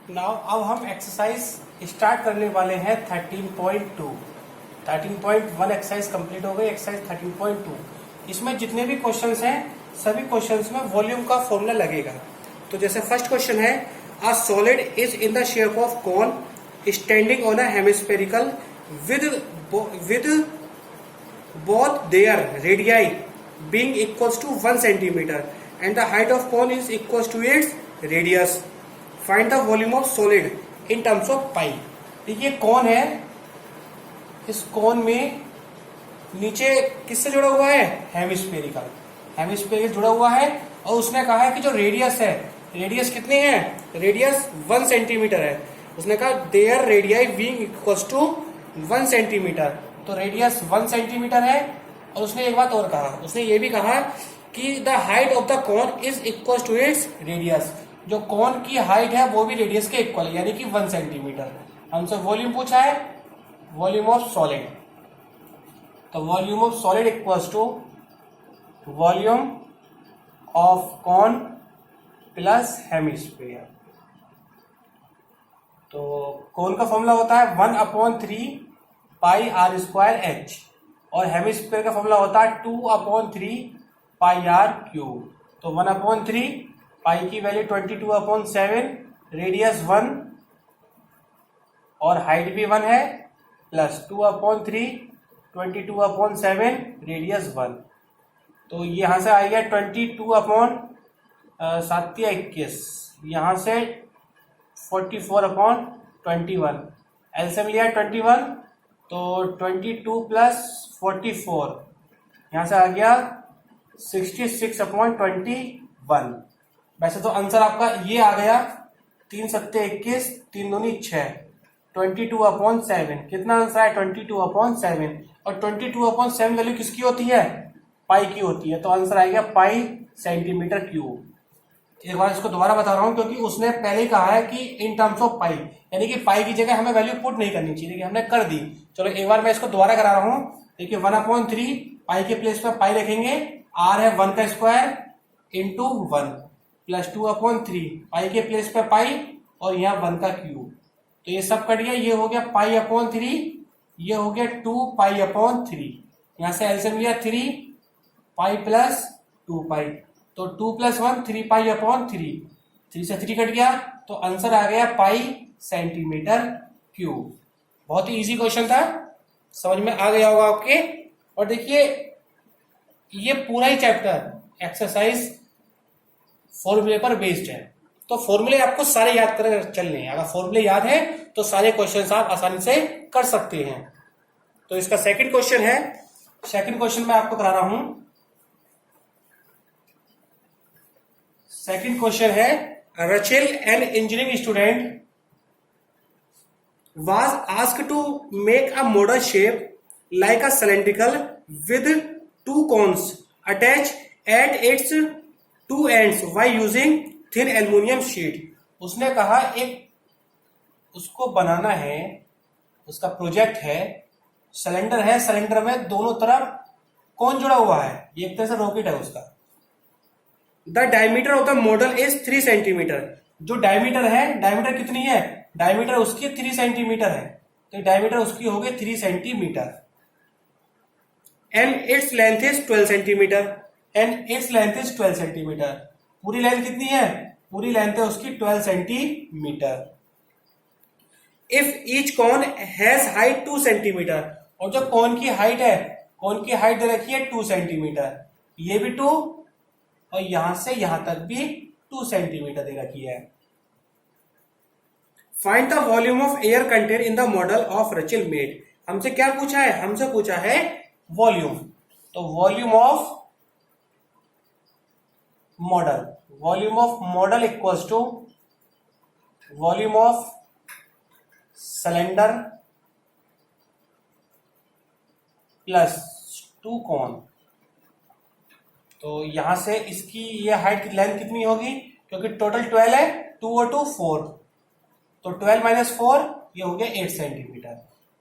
Now अब हम exercise start करने वाले हैं 13.2। 13.1 एक्सरसाइज कंप्लीट हो गई। एक्सरसाइज 13.2 इसमें जितने भी क्वेश्चंस हैं सभी क्वेश्चंस में वॉल्यूम का फॉर्मूला लगेगा। तो जैसे फर्स्ट क्वेश्चन है, a solid is in the shape of cone standing on a hemispherical with both their radii being equals to 1 centimeter and the height of cone is equals to its radius. Find the volume of solid in terms of pi. देखिए कौन है, इस कौन में नीचे किससे जुड़ा हुआ है? हेमिस्फेरिकल। हेमिस्फेरिकल जुड़ा हुआ है और उसने कहा है कि जो रेडियस है, रेडियस कितनी है? रेडियस 1 सेंटीमीटर है। उसने कहा their radii being equals to 1 centimetre, तो रेडियस 1 सेंटीमीटर है। और उसने एक बात और कहा, उसने ये भी कहा कि the height of the cone is equal to its radius. जो कोन की हाइट है वो भी रेडियस के इक्वल है, यानी कि 1 सेंटीमीटर। हमसे वॉल्यूम पूछा है, वॉल्यूम ऑफ सॉलिड। तो volume of solid equals to volume of cone plus hemisphere. तो कोन का फॉर्मूला होता है 1/3 पाई आर स्क्वायर एच और हेमिस्फीयर का फॉर्मूला होता है 2/3 पाई आर क्यूब। तो 1/3 पाई की वैल्यू 22/7, रेडियस 1 और हाइट भी 1 है, प्लस 2/3 22/7 रेडियस 1। तो यहां से आ गया 22/7=21, यहां से 44/21। एलसीएम लिया 21, तो 22 प्लस 44 यहां से आ गया 66/21। वैसे तो आंसर आपका ये आ गया 3 7 21, 3 दूनी 6, 22/7। कितना आंसर है? 22/7। और 22/7 वैल्यू किसकी होती है? पाई की होती है। तो आंसर आएगा पाई सेंटीमीटर क्यूब। एक बार इसको दोबारा बता रहा हूं क्योंकि उसने पहले ही कहा है कि इन टर्म्स ऑफ पाई, यानी कि पाई की जगह हमें वैल्यू पुट नहीं करनी चाहिए, लेकिन हमने कर दी। चलो एक बार मैं इसको दोबारा करा रहा हूं। देखिए 1/3 पाई के प्लेस पर पाई रखेंगे, आर है 1 का स्क्वायर इंटू 1, प्लस 2/3 पाई के प्लेस पर पाई और यहाँ 1 का क्यूब। तो ये सब कट गया, ये हो गया पाई/3, ये हो गया 2 पाई/3। यहां से एलसीएम लिया 3 पाई प्लस 2 पाई, तो 2 + 1 3 पाई/3, 3 से 3 कट गया, तो आंसर आ गया पाई सेंटीमीटर क्यूब। बहुत ही इजी क्वेश्चन था, समझ में आ गया होगा आपके। और देखिए ये पूरा ही चैप्टर एक्सरसाइज फॉर्मूले पर बेस्ड है, तो फॉर्मूले आपको सारे याद कर चलने हैं। अगर फॉर्मूले याद है तो सारे क्वेश्चन आप आसानी से कर सकते हैं। तो इसका सेकंड क्वेश्चन है, सेकंड क्वेश्चन मैं आपको करा रहा हूं। सेकंड क्वेश्चन है, Rachel an engineering student was asked to make a model shape like a cylindrical with 2 cones attached at its 2 ends by using thin aluminum sheet। उसने कहा एक उसको बनाना है, उसका प्रोजेक्ट है, सिलेंडर है, सिलेंडर में दोनों तरफ कौन जुड़ा हुआ है, ये एक तरह से रॉकेट है उसका। The diameter of the model is 3 centimetre. जो डायमीटर है, डायमीटर कितनी है? डायमीटर उसकी 3 सेंटीमीटर है, तो डायमीटर उसकी हो गई 3 centimetre. And its length is 12 centimetre. And its length is 12 centimetre. पूरी लेंथ कितनी है? पूरी लेंथ है उसकी 12 centimetre. If each cone has height 2 centimetre, और जो कॉन की हाइट है, कॉन की हाइट दे रखी है 2 सेंटीमीटर, ये भी 2 और यहां से यहां तक भी 2 सेंटीमीटर दे रखी है। Find the volume of air contain in the model of Rachel made. हमसे क्या पूछा है? हमसे पूछा है वॉल्यूम। तो volume of model, volume of model equals to volume of cylinder plus 2 cone. तो यहां से इसकी ये हाइट की लेंथ कितनी होगी? क्योंकि टोटल 12 है, 2 और 2 4, तो 12 - 4 ये हो गया 8 सेंटीमीटर।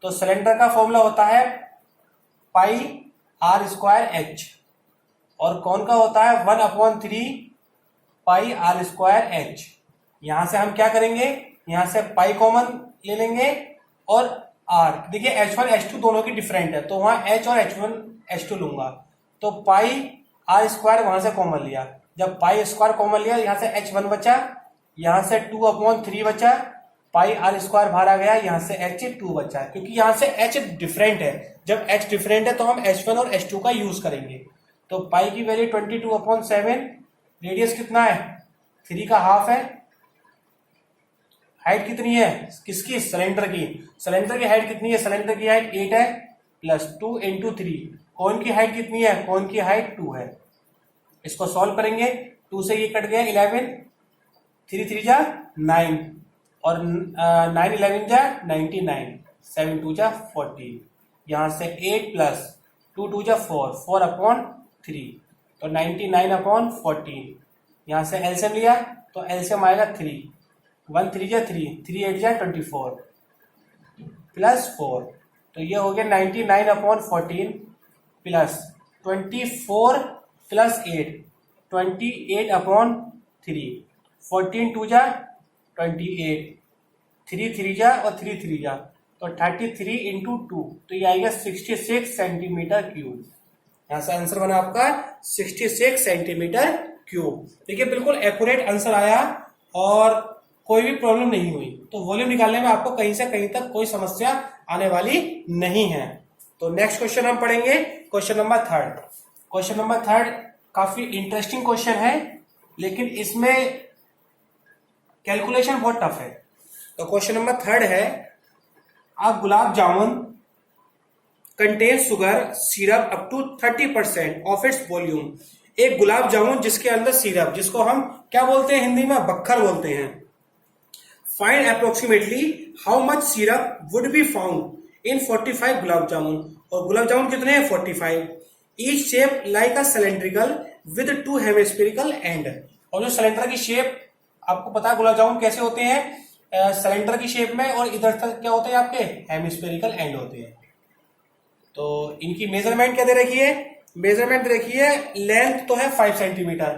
तो सिलेंडर का फॉर्मूला होता है पाई आर स्क्वायर एच और कौन का होता है 1/3 पाई आर स्क्वायर एच। यहां से हम क्या करेंगे, यहाँ से पाई कॉमन ले लेंगे और आर, देखिए H1 H2 दोनों की डिफरेंट है तो वहां H और H1 H2 लूंगा, तो पाई आर स्क्वायर वहां से कॉमन लिया, जब पाई स्क्वायर कॉमन लिया यहाँ से H1 बचा, यहाँ से 2/3 बचा, पाई आर स्क्वायर बाहर आ गया, यहाँ से H2 बचा, क्योंकि यहाँ से H डिफरेंट है, जब H डिफरेंट है तो हम H1 और H2 का यूज करेंगे। तो पाई की वैल्यू 22/7, रेडियस कितना है 3 का हाफ है, हाइट कितनी है किसकी, सिलेंडर की, सिलेंडर की हाइट कितनी है, सिलेंडर की हाइट 8 है, प्लस 2 × 3, कोन की हाइट कितनी है, कोन की हाइट 2 है। इसको सॉल्व करेंगे, 2 से ये कट गया 11, 3 3 जा 9 और 9 11 जा 99, 7 2 जा 14, यहाँ से 8 प्लस 2 2 जा 4, 4/3, तो 99/14, यहाँ से एलसीएम लिया तो एलसीएम आएगा 3, 1 3 जा 3, 3 8 जा 24 प्लस 4, तो ये हो गया 99/14 प्लस 24 प्लस 8, 28/3, 14 2 जा 28, 3 3 जा और 3 3 जा, तो 33 × 2, तो ये आएगा 66 सेंटीमीटर क्यूब। यहाँ से आंसर बना आपका 66 सेंटीमीटर क्यूब। देखिए बिल्कुल एक्यूरेट आंसर आया और कोई भी प्रॉब्लम नहीं हुई, तो वॉल्यूम निकालने में आपको कहीं से कहीं तक कोई समस्या आने वाली नहीं है। तो नेक्स्ट क्वेश्चन हम पढ़ेंगे, क्वेश्चन नंबर 3। क्वेश्चन नंबर 3 काफी इंटरेस्टिंग क्वेश्चन है, लेकिन इसमें कैलकुलेशन बहुत टफ है। तो क्वेश्चन नंबर 3 है, आप gulab jamun contain sugar syrup up to 30% of its volume. एक गुलाब जामुन जिसके अंदर सिरप, जिसको हम क्या बोलते हैं हिंदी में, बक्खर बोलते हैं। Find approximately how much syrup would be found in 45 gulab jamun, और गुलाब जामुन कितने हैं 45, each shape like a cylindrical with 2 hemispherical and. और जो सिलेंडर की शेप, आपको पता है गुलाब जामुन कैसे होते हैं, सिलेंडर की शेप में, और इधर तक क्या होते हैं आपके हेमिस्फेरिकल एंड होते हैं। तो इनकी मेजरमेंट क्या दे रखी है, मेजरमेंट दे रखी है, लेंथ तो है 5 सेंटीमीटर,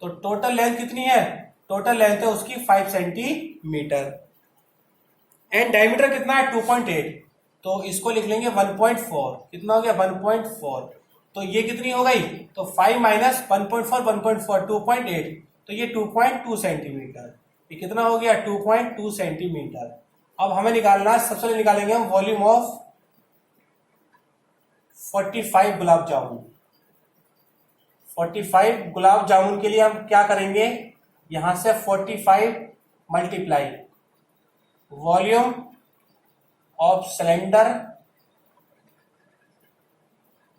तो टोटल लेंथ कितनी है, टोटल लेंथ है उसकी 5 सेंटीमीटर, एंड डायमीटर कितना है 2.8, तो इसको लिख लेंगे 1.4, कितना हो गया 1.4, तो ये कितनी हो गई, तो 5 माइनस 1.4 1.4 2.8, तो ये 2.2 सेंटीमीटर, ये कितना हो गया 2.2 सेंटीमीटर। अब हमें निकालना, सबसे पहले निकालेंगे हम वॉल्यूम ऑफ 45 गुलाब जामुन। 45 गुलाब जामुन के लिए हम क्या करेंगे, यहां से 45 multiply volume of cylinder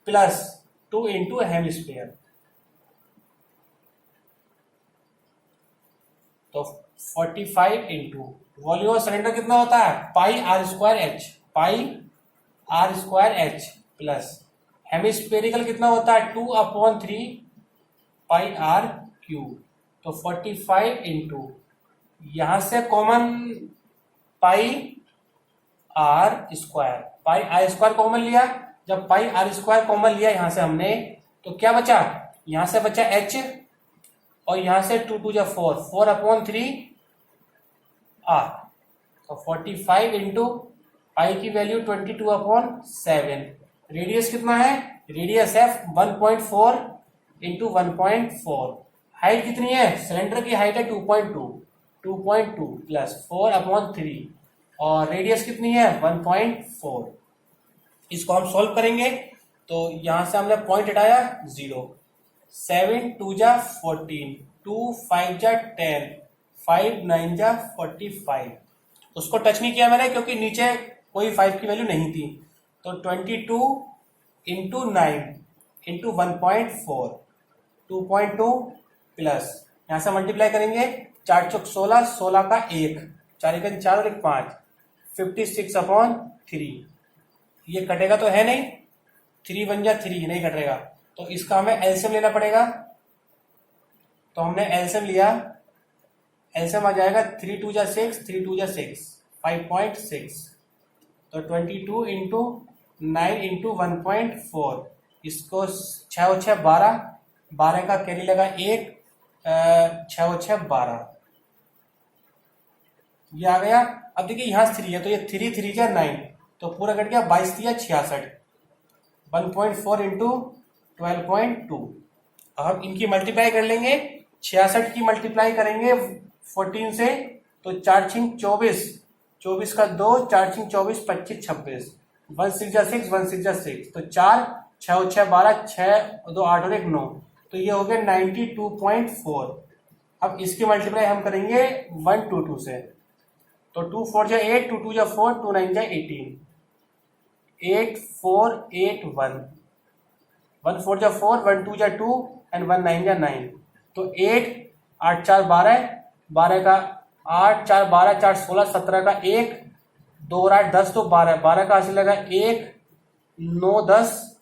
plus 2 × hemisphere, तो 45 × वॉल्यूम ऑफ सिलेंडर कितना होता है pi r square h, pi r square h, plus hemispherical कितना होता है 2/3 पाई आर क्यूब, तो 45 × यहां से common pi r square, pi r square common लिया, जब पाई आर स्क्वायर कॉमन लिया यहां से हमने, तो क्या बचा, यहां से बचा एच, और यहां से 2 2 4, 4/3 आर, तो 45 × पाई की वैल्यू 22/7, रेडियस कितना है, रेडियस है 1.4 × 1.4, हाइट कितनी है, सिलेंडर की हाइट है 2.2 प्लस 4/3, और रेडियस कितनी है 1.4। इसको हम सॉल्व करेंगे, तो यहां से हमने पॉइंट हटाया 0, 7 2 जा 14, 2 5 जा 10, 5 9 जा 45, उसको टच नहीं किया मैंने क्योंकि नीचे कोई 5 की वैल्यू नहीं थी, तो 22 × 9 × 1.4, 2.2 प्लस यहां से मल्टीप्लाई करेंगे, 4 चौक 16, 16 का 1, 4 1 4 और 1 5, 56/3, ये कटेगा तो है नहीं, 3 1 जा 3 नहीं कटेगा, तो इसका हमें एलसीएम लेना पड़ेगा, तो हमने एलसीएम लिया, एलसीएम आ जाएगा 3 2 जा 6, 3 2 जा 6, 5.6, तो 22 × 9 × 1.4, इसको 6 और 6 12, 12 का कैरी लगा 1, 6 और 6 12, ये आ गया। अब देखिए यहाँ 3 है तो ये 3 3 जा 9, तो पूरा कट गया 22 3 66, 1.4 इंटू 12.2। अब हम इनकी मल्टीप्लाई कर लेंगे, 66 की मल्टीप्लाई करेंगे 14 से, तो 4 6 24, 24 का 2, 4 6 24, 25 26, 1 6 जा 6, 1 6 जा 6, तो 4 6 6 12, 6 2 8 और 1 9, तो ये हो गया 92.4। अब इसकी मल्टीप्लाई हम करेंगे 122 से, तो 2 4 जा 8, 2 2 जा 4, 2 9 जा 18, 8 4 8 1, 1 4 जा 4, 1 2 जा 2 एंड 1 9 जा 9, तो 8 8 4 12, 12 का 8 4 12, 4 16, 17 का 1, 2 और 8 10, तो 12, 12 का हासिल लगा 1 9 10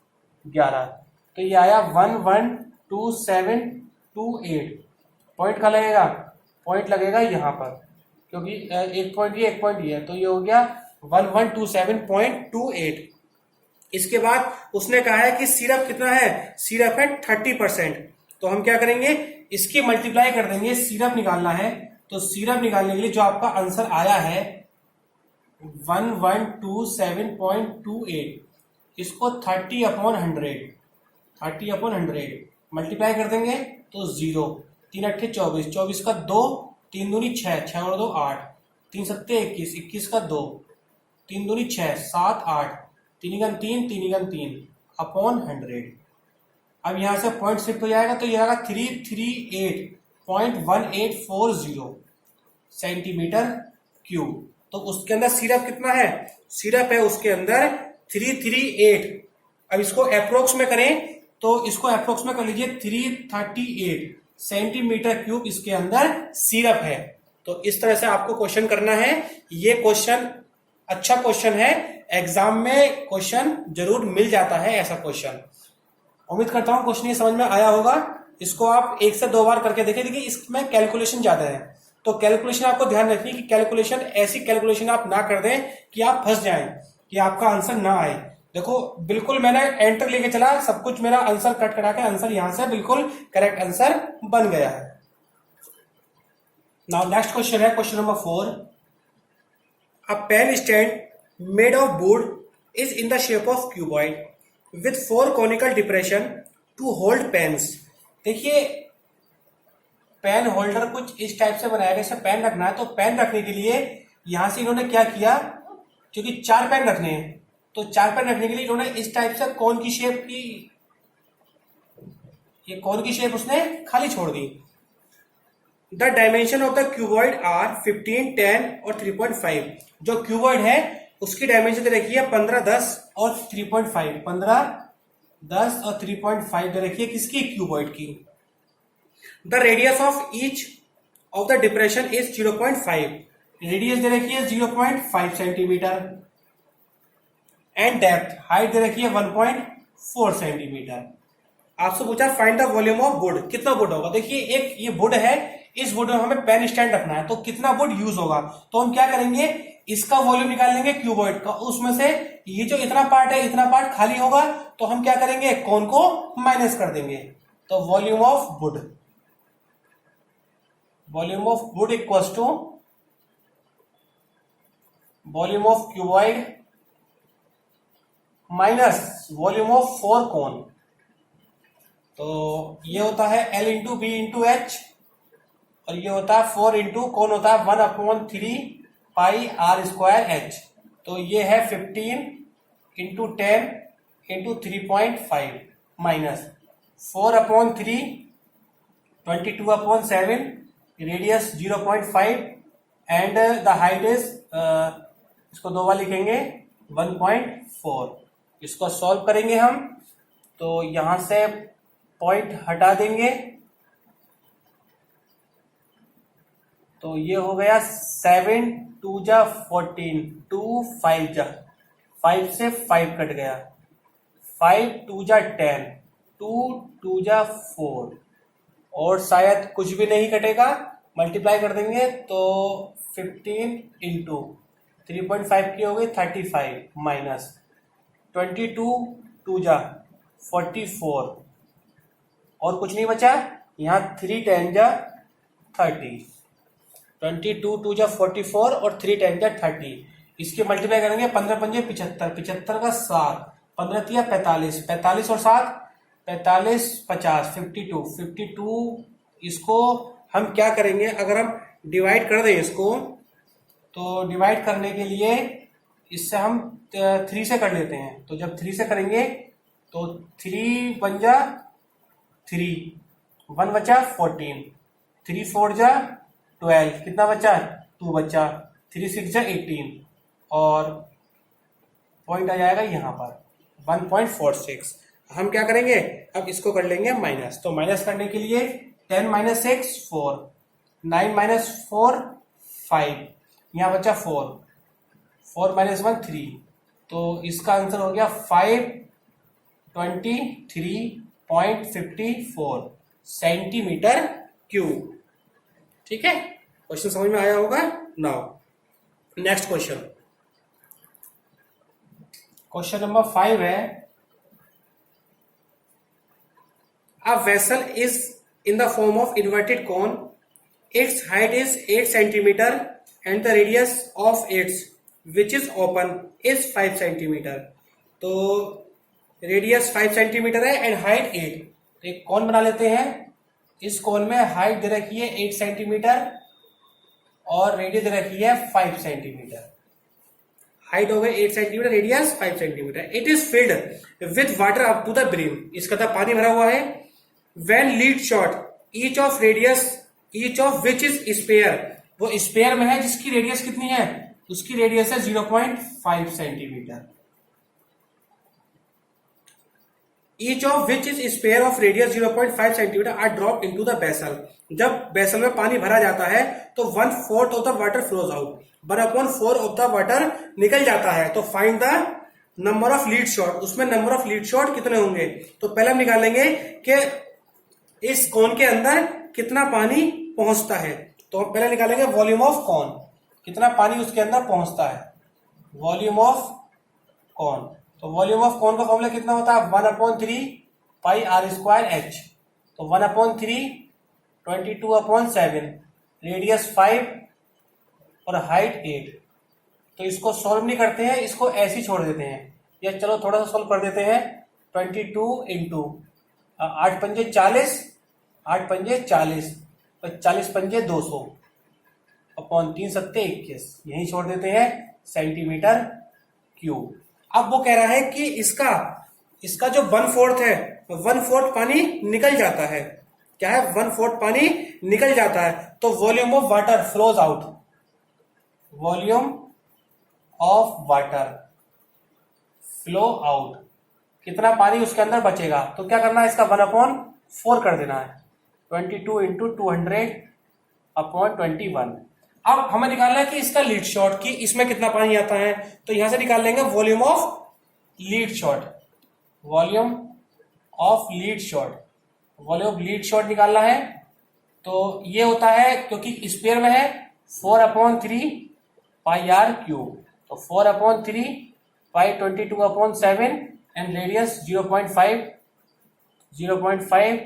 11, तो ये आया 1122728। पॉइंट का लगेगा, पॉइंट लगेगा यहाँ पर, क्योंकि एक पॉइंट ये एक पॉइंट ये, तो ये हो गया 1127.28। इसके बाद उसने कहा है कि सिरप कितना है, सिरप है 30%, तो हम क्या करेंगे, इसकी मल्टीप्लाई कर देंगे, सिरप निकालना है, तो सिरप निकालने के लिए जो आपका आंसर आया है 1127.28, इसको 30/100, 30/100 मल्टीप्लाई कर देंगे, तो 0, 3 8 24, 24 का 2, 3 दूनी 6, 6 और 2 8, 3 7 21, 21 का 2, 3 दूनी 6, 7 8, 3 गन 3, 3 गन 3 अपॉन 100। अब यहां से पॉइंट शिफ्ट हो जाएगा, तो यह आएगा 338.1840 सेंटीमीटर क्यूब। तो उसके अंदर सिरप कितना है, सिरप है उसके अंदर 338। अब इसको अप्रोक्स में करें, तो इसको अप्रोक्स में कर लीजिए, 338 सेंटीमीटर क्यूब इसके अंदर सिरप है। तो इस तरह से आपको क्वेश्चन करना है। ये क्वेश्चन अच्छा क्वेश्चन है, एग्जाम में क्वेश्चन जरूर मिल जाता है ऐसा क्वेश्चन। उम्मीद करता हूं क्वेश्चन ये समझ में आया होगा। इसको आप 1 से 2 बार करके देखें। देखिए इसमें कैलकुलेशन ज्यादा है, तो कैलकुलेशन आपको ध्यान रखिए कि कैलकुलेशन, ऐसी कैलकुलेशन आप ना कर दें कि आप फंस जाएं, कि आपका आंसर ना आए। देखो बिल्कुल मैंने एंटर लेके चला, सब कुछ मेरा आंसर कट करा के आंसर यहां से बिल्कुल करेक्ट आंसर बन गया है। नाउ नेक्स्ट क्वेश्चन है question number 4। A pen stand made of wood is in the shape of cuboid with 4 conical depression to hold pens. देखिए पेन होल्डर कुछ इस टाइप से बनाया गया, जैसे पेन रखना है, तो पेन रखने के लिए यहां से इन्होंने क्या किया, क्योंकि 4 पेन रखने हैं, तो 4 पेन रखने के लिए इन्होंने इस टाइप से कौन की शेप की, ये कौन की शेप उसने खाली छोड़ दी। The dimension of the cuboid are 15 10 और 3.5। जो क्यूबॉइड है उसकी डायमेंशन दे रखी है 15 10 और 3.5, 15 10 और 3.5 दे रखी है किसकी, क्यूबॉइड की। The radius of each of the depression is 0.5, radius दे रखी है 0.5 सेंटीमीटर, एंड डेप्थ हाइट दे रखी है 1.4 सेंटीमीटर। आपसे पूछा find the volume of wood, कितना वुड होगा। देखिए एक ये वुड है, इस वुड में हमें पेन स्टैंड रखना है, तो कितना वुड यूज होगा, तो हम क्या करेंगे, इसका वॉल्यूम निकाल लेंगे क्यूबॉइड का, उसमें से ये जो इतना पार्ट है इतना पार्ट खाली होगा, तो हम क्या करेंगे, कौन को माइनस कर देंगे, तो volume of wood, volume of wood equals to volume of cuboid minus volume of 4 cone. तो ये होता है L into B into H, और ये होता है 4 इंटू कौन होता है 1/3 पाई आर स्क्वायर एच। तो ये है 15 into 10 into 3.5 minus 4/3 22/7, radius 0.5 and the height is, इसको 2 बार लिखेंगे 1.4। इसको सॉल्व करेंगे हम, तो यहां से पॉइंट हटा देंगे, तो ये हो गया 7 2 जा 14, 2 5 जा 5 से 5 कट गया, 5 2 जा 10, 2 2 जा 4, और शायद कुछ भी नहीं कटेगा, मल्टीप्लाई कर देंगे तो 15 इंटू 3.5 की हो गई 35 माइनस 22 2 जा 44, और कुछ नहीं बचा, यहाँ 3 10 जा 30। 22 टू जा 44 और 3 10 जा 30। इसके मल्टीप्लाई करेंगे 15 पंजे 75, 75 का 7, 15 तिया 45, 45 और 7 45, 50, 52, 52। इसको हम क्या करेंगे, अगर हम डिवाइड कर दें इसको, तो डिवाइड करने के लिए इससे हम 3 से कर लेते हैं। तो जब 3 से करेंगे तो 3 बन जा 3, 1 बचा 14, 3 4 जा 12, कितना बचा 2 बचा, 3 6 जा 18 और पॉइंट आ जाएगा यहाँ पर 1.46। हम क्या करेंगे, अब इसको कर लेंगे माइनस। तो माइनस करने के लिए 10 माइनस 6 4, 9 माइनस 4 5, यहाँ बचा 4, 4 माइनस 1 3। तो इसका आंसर हो गया 523.54 सेंटीमीटर क्यूब। ठीक है, क्वेश्चन समझ में आया होगा। Now next question, question number 5 है, a vessel is in the form of inverted cone, its height is 8 centimeter and the radius of its which is open is 5 centimeter। तो radius 5 centimetre है and height 8। तो एक कौन बना लेते हैं, इस कौन में हाइट दे रखी है 8 सेंटीमीटर और रेडियस दे रखी है 5 सेंटीमीटर। हाइट हो गई 8 centimetre, radius 5 centimetre. It is filled with water up to the brim, इसका तो पानी भरा हुआ है। When lead shot, each of which is spare, वो स्पेयर में है जिसकी रेडियस कितनी है, उसकी रेडियस है 0.5 centimetre. Each of which is spare of radius 0.5 centimetre are dropped into the vessel। जब बेसल में पानी भरा जाता है तो 1/4 of the water flows out, 1/4 of the water निकल जाता है। तो find the number of lead shot, उसमें नंबर ऑफ लीड शॉट कितने होंगे। तो पहले हम निकालेंगे कि इस कौन के अंदर कितना पानी पहुंचता है। तो हम पहले निकालेंगे वॉल्यूम ऑफ कौन, कितना पानी उसके अंदर पहुंचता है, वॉल्यूम ऑफ कौन। तो वॉल्यूम ऑफ कौन का फॉर्मूला कितना होता है, 1/3 पाई आर स्क्वायर एच। तो 1/3 22/7, रेडियस 5 और हाइट 8। तो इसको सॉल्व नहीं करते हैं, इसको ऐसे ही छोड़ देते हैं, या चलो थोड़ा सा सॉल्व कर देते हैं। 22 इंटू 8 पंजे 40, 8 पंजे 40, 40 पंजे 200 अपॉन 3 सत्ते 21, यही छोड़ देते हैं सेंटीमीटर क्यूब। अब वो कह रहा है कि इसका जो 1/4 है, 1/4 पानी निकल जाता है। क्या है, 1/4 पानी निकल जाता है। तो volume of water flows out, volume of water flow out, कितना पानी उसके अंदर बचेगा। तो क्या करना है, इसका 1/4 कर देना है, 22 इंटू 200/21। अब हमें निकालना है कि इसका लीड शॉट की इसमें कितना पानी आता है। तो यहां से निकाल लेंगे volume of lead shot, volume of lead shot, volume of lead shot निकालना है। तो ये होता है, क्योंकि स्पेयर में है 4/3 पाई आर क्यूब। तो 4/3 pi 22/7 and radius 0.5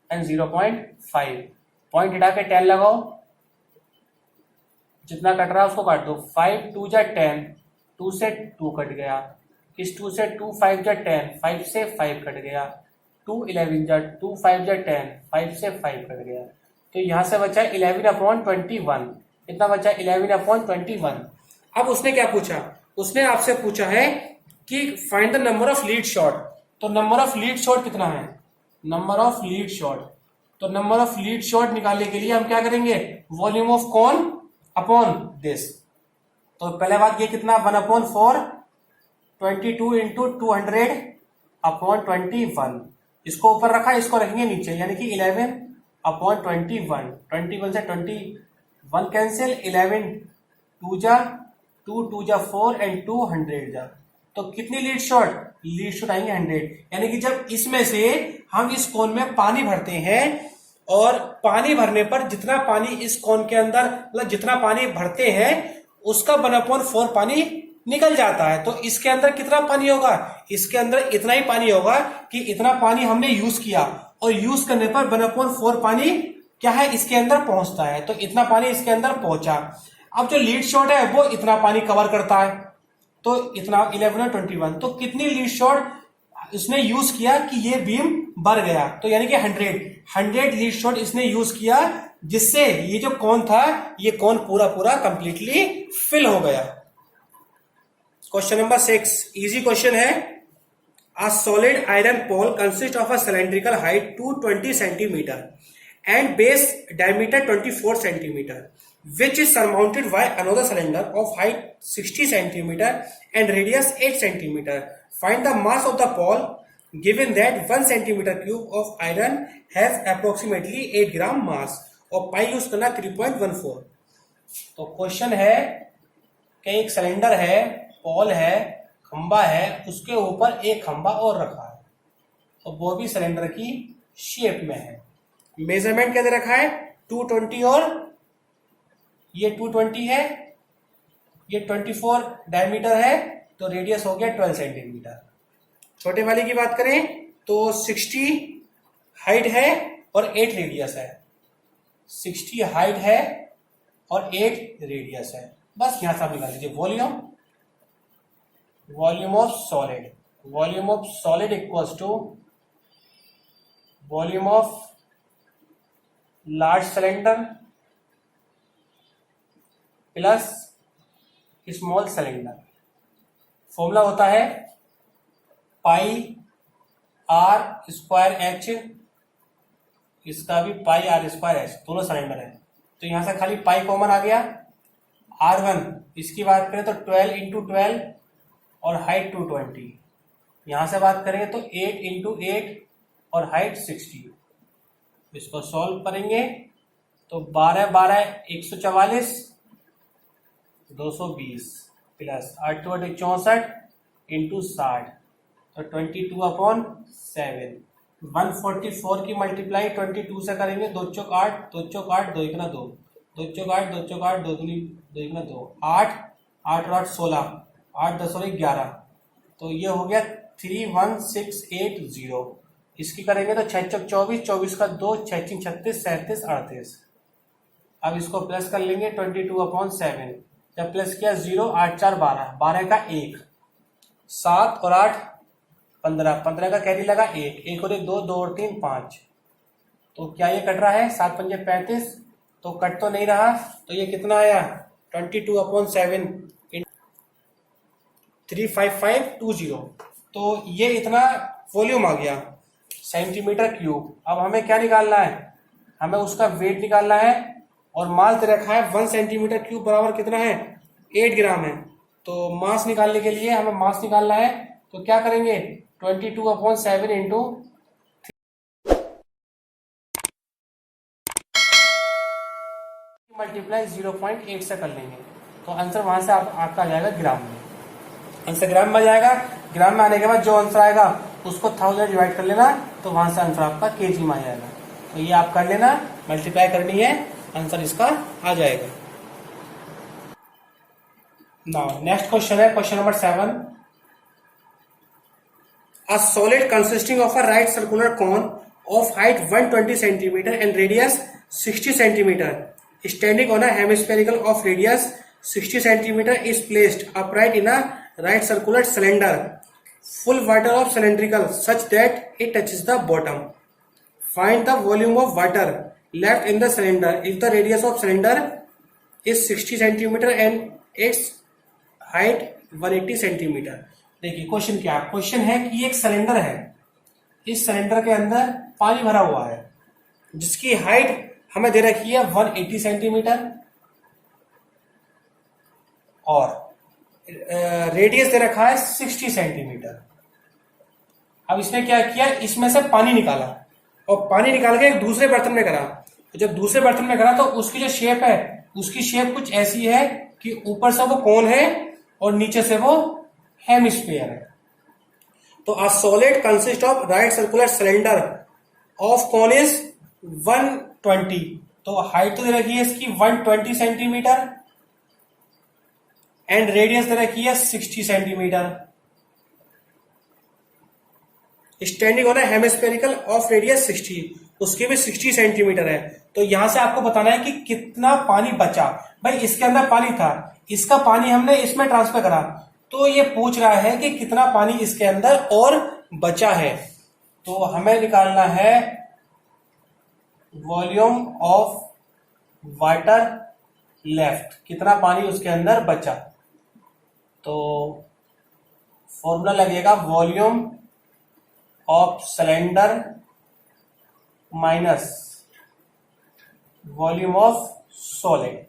and 0.5। Point हटा के 10 लगाओ, जितना कट रहा है उसको काट दो। 5 2 जा 10, 2 से 2 कट गया, इस 2 से 2 5 जा 10, 5 से 5 कट गया, 2 11 जा 2 5 जा 10, 5 से 5 कट गया। तो यहां से बचा 11/21, इतना बचा 11/21। अब उसने क्या पूछा, उसने आपसे पूछा है कि find the number of lead shot. तो नंबर ऑफ लीड शॉट कितना है, नंबर ऑफ लीड शॉट। तो नंबर ऑफ लीड शॉट निकालने के लिए हम क्या करेंगे, वॉल्यूम ऑफ कौन अपॉन दिस। तो पहले बात ये कितना, 1/4 22 इंटू 200/21। इसको ऊपर रखा, इसको रखेंगे नीचे, यानी कि 11/21। 21 से 21 कैंसिल, 11 2 जा 2 जा 4 एंड 200 जा। तो कितनी लीड शॉट, लीड शॉट आएंगे 100। यानी कि जब इसमें से हम इस कोन में पानी भरते हैं और पानी भरने पर जितना पानी इस कोन के अंदर, मतलब जितना पानी भरते हैं उसका 1/4 पानी निकल जाता है। तो इसके अंदर कितना पानी होगा, इसके अंदर इतना ही पानी होगा कि इतना पानी हमने यूज किया और यूज करने पर 1/4 पानी क्या है, इसके अंदर पहुंचता है, तो इतना पानी इसके अंदर पहुंचा। अब जो लीड शॉट है वो इतना पानी कवर करता है, तो इतना 11 और 21, तो कितनी लीड शॉट इसने यूज किया कि ये बीम भर गया, तो यानी कि 100 लीड शॉट इसने यूज किया, जिससे ये जो कोन था ये कोन पूरा पूरा कंप्लीटली फिल हो गया। क्वेश्चन नंबर 6 इजी क्वेश्चन है। A solid iron pole consists of a cylindrical height 220 centimeter and base diameter 24 centimeter, which is surmounted by another cylinder of height 60 centimeter and radius 8 centimeter. Find the mass of the pole given that 1 centimeter cube of iron has approximately 8 gram mass और पाई use करना 3.14। तो question है कि एक cylinder है, पोल है, खंबा है, उसके ऊपर एक खंबा और रखा है और वो भी सिलेंडर की शेप में है। मेजरमेंट क्या दे रखा है 220 और ये 220 है, ये 24 डायमीटर है, तो रेडियस हो गया 12 सेंटीमीटर। छोटे वाले की बात करें तो 60 हाइट है और 8 रेडियस है, 60 हाइट है और 8 रेडियस है। बस यहां से आप निकाल लीजिए volume of solid equals to volume of large cylinder plus small cylinder. Formula होता है पाई आर स्क्वायर एच, इसका भी पाई आर स्क्वायर एच, दोनों सिलेंडर है, तो यहां से खाली पाई कॉमन आ गया। R1 इसकी बात करें तो 12 इंटू 12 और हाइट 220, यहां से बात करेंगे तो 8 इंटू 8 और हाइट 60। इसको सॉल्व करेंगे तो 12 12 144 220 प्लस 8 2 8 64 इंटू 60 तो 22/7। 144 की मल्टीप्लाई 22 से करेंगे, 2 चौक 8 2 चौक 8 2 1 2 2 चौक 8 2 चौक 8 2 दूनी 2 1 2 8 8 और 8 16 8 10 और 11, तो ये हो गया 31680। इसकी करेंगे तो 6 चौक 24 24 का 2 6 3 36 37 38। अब इसको प्लस कर लेंगे 22/7, जब प्लस किया 0 8 4 12 12 का 1 7 और 8 15 15 का कैरी लगा 1 और 1 2 2 और 3 5, तो क्या ये कट रहा है 7 5 35, तो कट तो नहीं रहा, तो ये कितना आया 22/7 35520, तो ये इतना वॉल्यूम आ गया सेंटीमीटर क्यूब। अब हमें क्या निकालना है, हमें उसका वेट निकालना है, और मास दे रखा है 1 सेंटीमीटर क्यूब बराबर कितना है 8 ग्राम है। तो मास निकालने के लिए हमें मास निकालना है, तो क्या करेंगे 22/7 इंटू मल्टीप्लाई 0.8 से कर लेंगे, तो आंसर वहां से आपका आ जाएगा ग्राम में। आंसर ग्राम में आ जाएगा। ग्राम में आने के बाद जो आंसर आएगा उसको 1000 डिवाइड कर लेना, तो वहां से आंसर आपका केजी में आ जाएगा। तो ये आप कर लेना, मल्टीप्लाई करनी है, आंसर इसका आ जाएगा। नाउ नेक्स्ट क्वेश्चन है question number 7। A solid consisting of a right circular cone of height 120 centimeter and radius 60 centimeter standing on a hemispherical of radius 60 centimeter is placed upright in a right circular cylinder full water of cylindrical such that it touches the bottom. Find the volume of water left in the cylinder if the radius of cylinder is 60 centimeter and its height 180 centimeter. देखिए question क्या है, question है कि एक cylinder है, इस cylinder के अंदर पानी भरा हुआ है जिसकी हाइट हमें दे रखी है 180 सेंटीमीटर और रेडियस दे रखा है 60 सेंटीमीटर। अब इसने क्या किया, इसमें से पानी निकाला और पानी निकाल के एक दूसरे बर्तन में करा। जब दूसरे बर्तन में करा तो उसकी जो शेप है, उसकी शेप कुछ ऐसी है कि ऊपर से वो कोन है और नीचे से वो हेमिस्फीयर है। तो a solid consist of right circular cylinder of cone is 120, तो हाइट तो दे रखी है इसकी 120 सेंटीमीटर एंड रेडियस दे रखी है 60 centimetre. Standing on a hemispherical of radius 60, उसकी भी 60 सेंटीमीटर है। तो यहां से आपको बताना है कि कितना पानी बचा। भाई इसके अंदर पानी था, इसका पानी हमने इसमें ट्रांसफर करा, तो ये पूछ रहा है कि कितना पानी इसके अंदर और बचा है। तो हमें निकालना है वॉल्यूम ऑफ वाटर लेफ्ट, कितना पानी उसके अंदर बचा। तो फॉर्मूला लगेगा volume of cylinder minus volume of solid.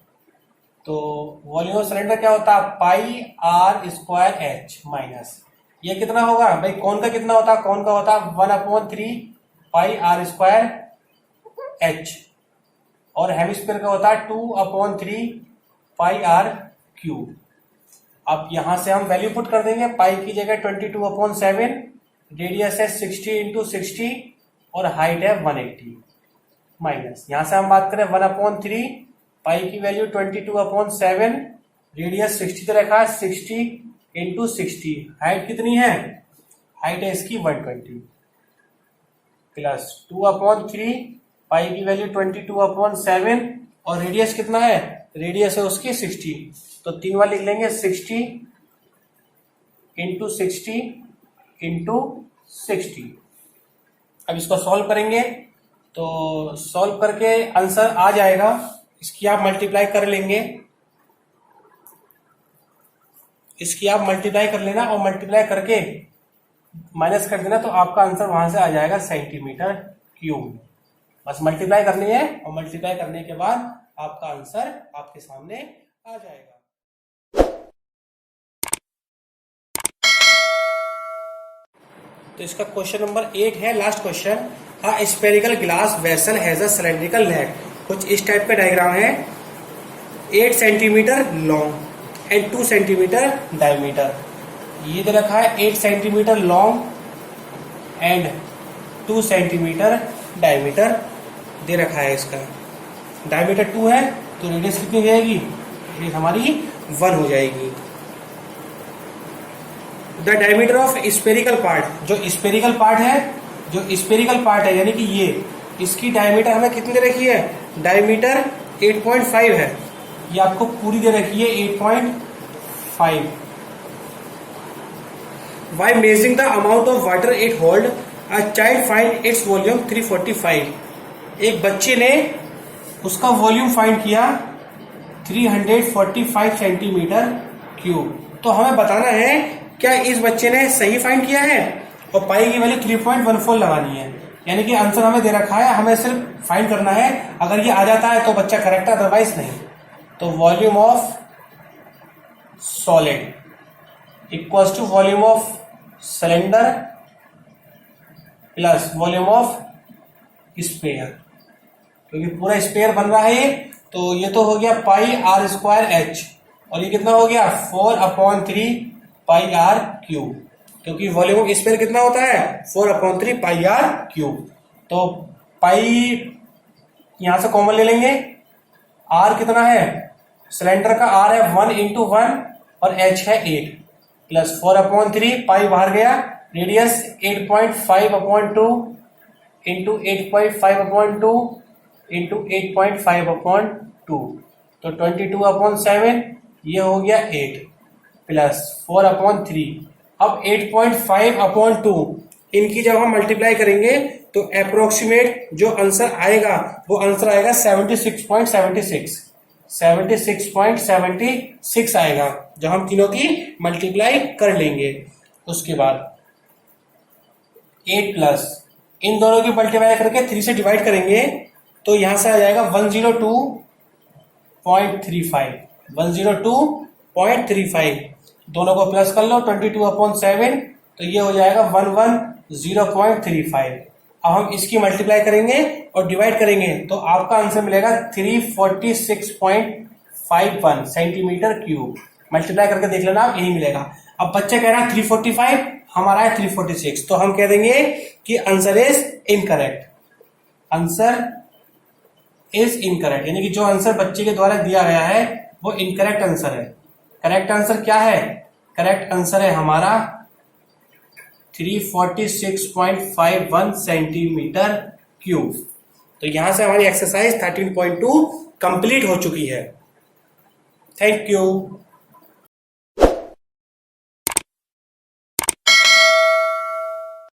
तो वॉल्यूम ऑफ सिलेंडर क्या होता है, pi r square H minus, ये कितना होगा भाई, कौन का कितना होता है, कौन का होता है 1/3 पाई आर स्क्वायर एच, और हेमिस्फीयर का होता है 2/3 पाई आर क्यूब। अब यहां से हम वैल्यू पुट कर देंगे, पाई की जगह 22/7, रेडियस है 60 इंटू 60 और हाइट है 180 माइनस, यहां से हम बात करें 1/3, पाई की वैल्यू 22/7, रेडियस 60 तो रखा है, 60 इंटू 60, हाइट कितनी है, हाइट है इसकी 120 प्लस 2/3, पाई की वैल्यू 22/7 और रेडियस कितना है, रेडियस है उसकी 60, तो 3 बार लिख लेंगे 60 इंटू 60 इंटू 60। अब इसको सॉल्व करेंगे, तो सॉल्व करके आंसर आ जाएगा, इसकी आप मल्टीप्लाई कर लेंगे, इसकी आप मल्टीप्लाई कर लेना और मल्टीप्लाई करके माइनस कर देना, तो आपका आंसर वहां से आ जाएगा सेंटीमीटर क्यूब। बस मल्टीप्लाई करनी है और मल्टीप्लाई करने के बाद आपका आंसर आपके सामने आ जाएगा। तो इसका क्वेश्चन नंबर 8 है, last question. A spherical glass vessel has a cylindrical neck. कुछ इस टाइप का डायग्राम है, 8 centimetre long and 2 centimetre diameter. ये दे रखा है 8 centimetre long and 2 centimetre diameter दे रखा है। इसका डायमीटर 2 है तो रेडियस कितनी हो जाएगी, रेडियस हमारी 1 हो जाएगी। The diameter of spherical part, जो स्पेरिकल पार्ट है, जो स्पेरिकल पार्ट है यानी कि ये, इसकी डायमीटर हमें कितनी दे रखी है, डायमीटर 8.5 है, ये आपको पूरी दे रखी है 8.5। By measuring the amount of water it hold, a child find its volume 345। एक बच्चे ने उसका वॉल्यूम फाइंड किया 345 सेंटीमीटर क्यूब। तो हमें बताना है क्या इस बच्चे ने सही फाइंड किया है, और पाई की वैल्यू 3.14 लगानी है, यानी कि आंसर हमें दे रखा है, हमें सिर्फ फाइंड करना है। अगर ये आ जाता है तो बच्चा करेक्ट है, अदरवाइज नहीं। तो volume of solid equals to volume of cylinder plus volume of sphere, क्योंकि पूरा स्पेयर बन रहा है। तो ये तो हो गया पाई आर स्क्वायर एच, और ये कितना हो गया 4/3 पाई आर क्यूब, क्योंकि वॉल्यूम ऑफ स्पेयर कितना होता है 4/3 पाई आर क्यूब। तो पाई यहां से कॉमन ले लेंगे, आर कितना है, सिलेंडर का आर है 1/1 और एच है 8 प्लस 4/3, पाई बाहर गया, रेडियस 8.5/2 इंटू 8.5/2 इंटू 8.5/2, तो 22/7, ये हो गया 8 प्लस 4/3। अब 8.5/2 इनकी जब हम मल्टीप्लाई करेंगे तो अप्रोक्सीमेट जो आंसर आएगा वो आंसर आएगा 76.76 आएगा, जब हम तीनों की मल्टीप्लाई कर लेंगे। उसके बाद 8 प्लस इन दोनों की मल्टीप्लाई करके 3 से डिवाइड करेंगे तो यहां से आ जाएगा 102.35, 102.35। दोनों को प्लस कर लो 22/7, तो ये हो जाएगा 110.35। अब हम इसकी मल्टीप्लाई करेंगे और डिवाइड करेंगे तो आपका आंसर मिलेगा 346.51 सेंटीमीटर क्यूब। मल्टीप्लाई करके देख लेना, आप यही मिलेगा। अब बच्चे कह रहा है 345, हमारा है 346, तो हम कह देंगे कि answer is incorrect, answer is incorrect, यानी कि जो आंसर बच्चे के द्वारा दिया गया है वो इनकरेक्ट आंसर है। करेक्ट आंसर क्या है, करेक्ट आंसर है हमारा 346.51 सेंटीमीटर क्यूब। तो यहां से हमारी एक्सरसाइज 13.2 कंप्लीट हो चुकी है। Thank you.